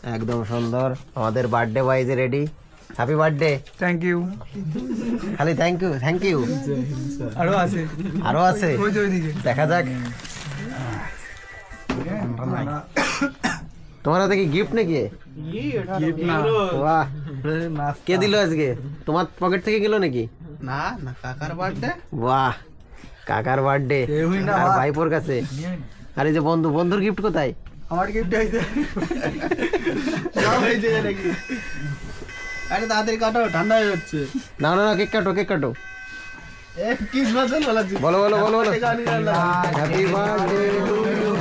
একদম সুন্দর। আমাদের birthday boy is ready. Happy birthday. Thank you. খালি থ্যাংক ইউ থ্যাংক ইউ? আরো আছে, আরো আছে, ওই যে ওইদিকে। দেখা যাক। তোমার হাতে কি গিফট নাকি? বাহ, কে দিল আজকে? তোমার পকেট থেকে গেল নাকি? না না, কাকার বার্থডে। বাহ, কাকার বার্থডে আর ভাইপোর কাছে। আর এই যে বন্ধু, বন্ধুর গিফট কোথায়? আমার গিফট হইছে। সব হইছে নাকি? আরে তাড়াতাড়ি কাটো, ঠান্ডা হয়ে যাচ্ছে। না না না, কেক কাটো কেক কাটো। ক্রিসমাস বলাচ্ছি। বলো বলো বলো বলো। Happy birthday to you.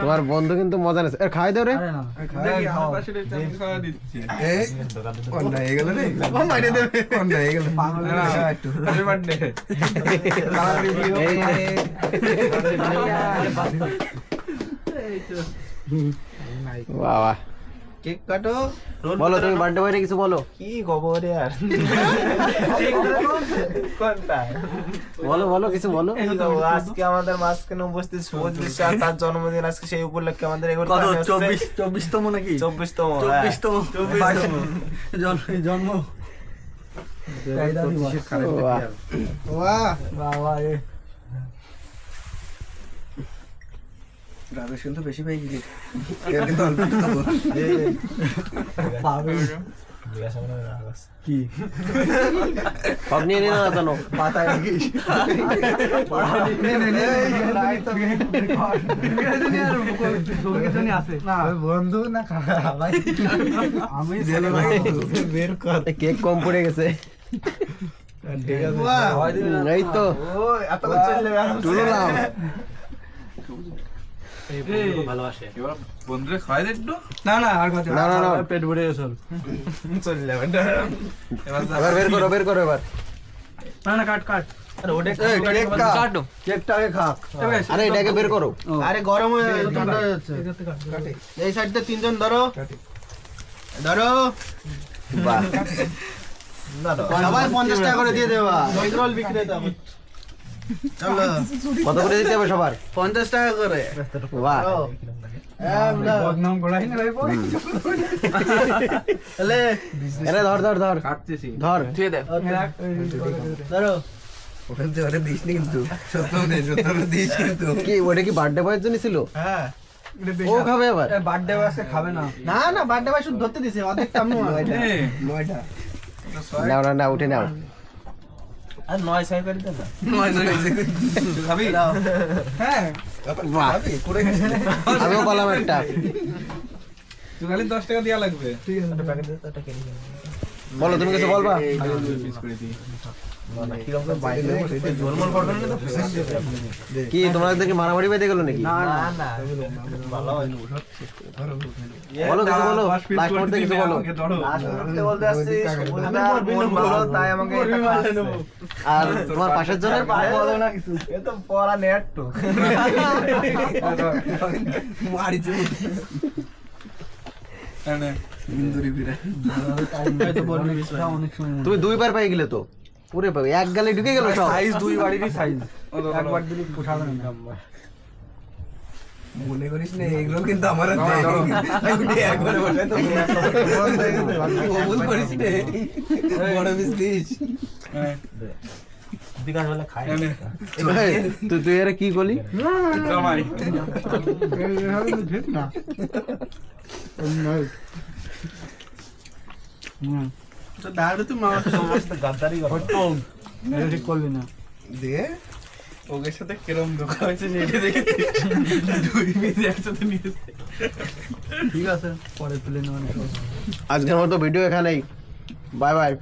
তোমার বন্ধু কিন্তু মজা নেছে। খাই দাও রে। বাবা, কেক কাটো। বলো তুমি বার্থডে বয় কিছু বলো। কি খবর আর? কোনটা? বলো বলো কিছু বলো। আজকে আমাদের মাঝখানে উপস্থিত সুবোধ বিশ্বাস, তার জন্মদিন আজকে। সেই উপলক্ষে আমাদের এগুলো 24তম নাকি? 24তম জন্ম। রাজেশ কিন্তু বেশি পেয়ে গেলি। কি সব নিয়ে নিয়ে না জানো। পাতায় রাখিস। বন্ধু না ভাই, আমি বের কর। কেক কম পড়ে গেছে। এই তো তুলো নাও। বন্ধুরে খাওয়াই দে একটু। না না, আর কথা না না না, পেট ভরে গেছে। চলে যাবে। এবার বের করো বের করো এবার। না না, কাট কাট। কেকটাকে খাক। আরে এটাকে বের করো। আরে গরম হয়ে ঠান্ডা হয়ে যাচ্ছে। এই সাইডটা তিনজন ধরো ধরো। বাহ, সবাই 50 টাকা করে দিয়ে দেবা। এগরোল বিক্রেতা। চলো, কত করে দিতে হবে সবার? 50 টাকা করে। বাহ, বদনাম করাই না ভাই। তাহলে এনে ধর ধর ধর কাটতেছি। ধর। ধরো। ওখান থেকে ওটা দিস নি কিন্তু। সত্য দিস কিন্তু। কি ওটা কি বার্থডে বয়ের জন্য ছিল? হ্যাঁ, ও খাবে আবার? বার্থডে বাসে খাবে না। না না, বার্থডে ভাই শুধু ধরতে দিছে, অর্ধেক সামনে নয়টা। নাও না না, উঠে নাও। আর 9 সাইড করে দেন না। খাবি? হ্যাঁ, বাহ, আমিও বললাম একটা। তুই খালি 10 টাকা দেয়া লাগবে। প্যাকেট দে, এটা কেটে দাও। বলো তুমি কিছু বলবা? পিস করে দিই। কিরকম বাইরে ঝোলমোল করবে না তো? কি তোমাদেরকে মারামারি বেঁধে গেল নাকি? না না, ভালো হয়। বলো কিছু বলো, লাস্ট করতে কিছু বলো। লাস্ট করতে বলতে আসছি, সুবোধদা মন ভালো, তাই আমাকে এটা খাওয়াচ্ছে। আর তোমার পাশের জন্য বলো না কিছু। এ তো পড়া নেট তো। মারিছে এনে ইন্দুরি বিরা। তুমি দুইবার পাই গেলে তো। পুরে পাবে, এক গালে ঢুকে গেল সব। সাইজ দুই বাড়িরই সাইজ। একবার দিলি উঠাবে না। মনে করিস না এগুলো কিন্তু আমার হাতে। আমি একবারে বসাই তো ভুল করিস না। বড় পিস দিস। বিকাশ বেলা খাই। এনে তুই তুই এর কি করলি? কামাই। তো দাঁড়ে তুই মামা তো সমস্ত গাদ্দারি করো। ঠিক করলি না। দিয়ে ওদের সাথে কিরম ধোকা হয়েছে সেটা দেখে দুই পিস একসাথে নিয়েছে। ঠিক আছে, পরে তুলে নেওয়া। আজকের মতো ভিডিও এখানেই। Bye bye.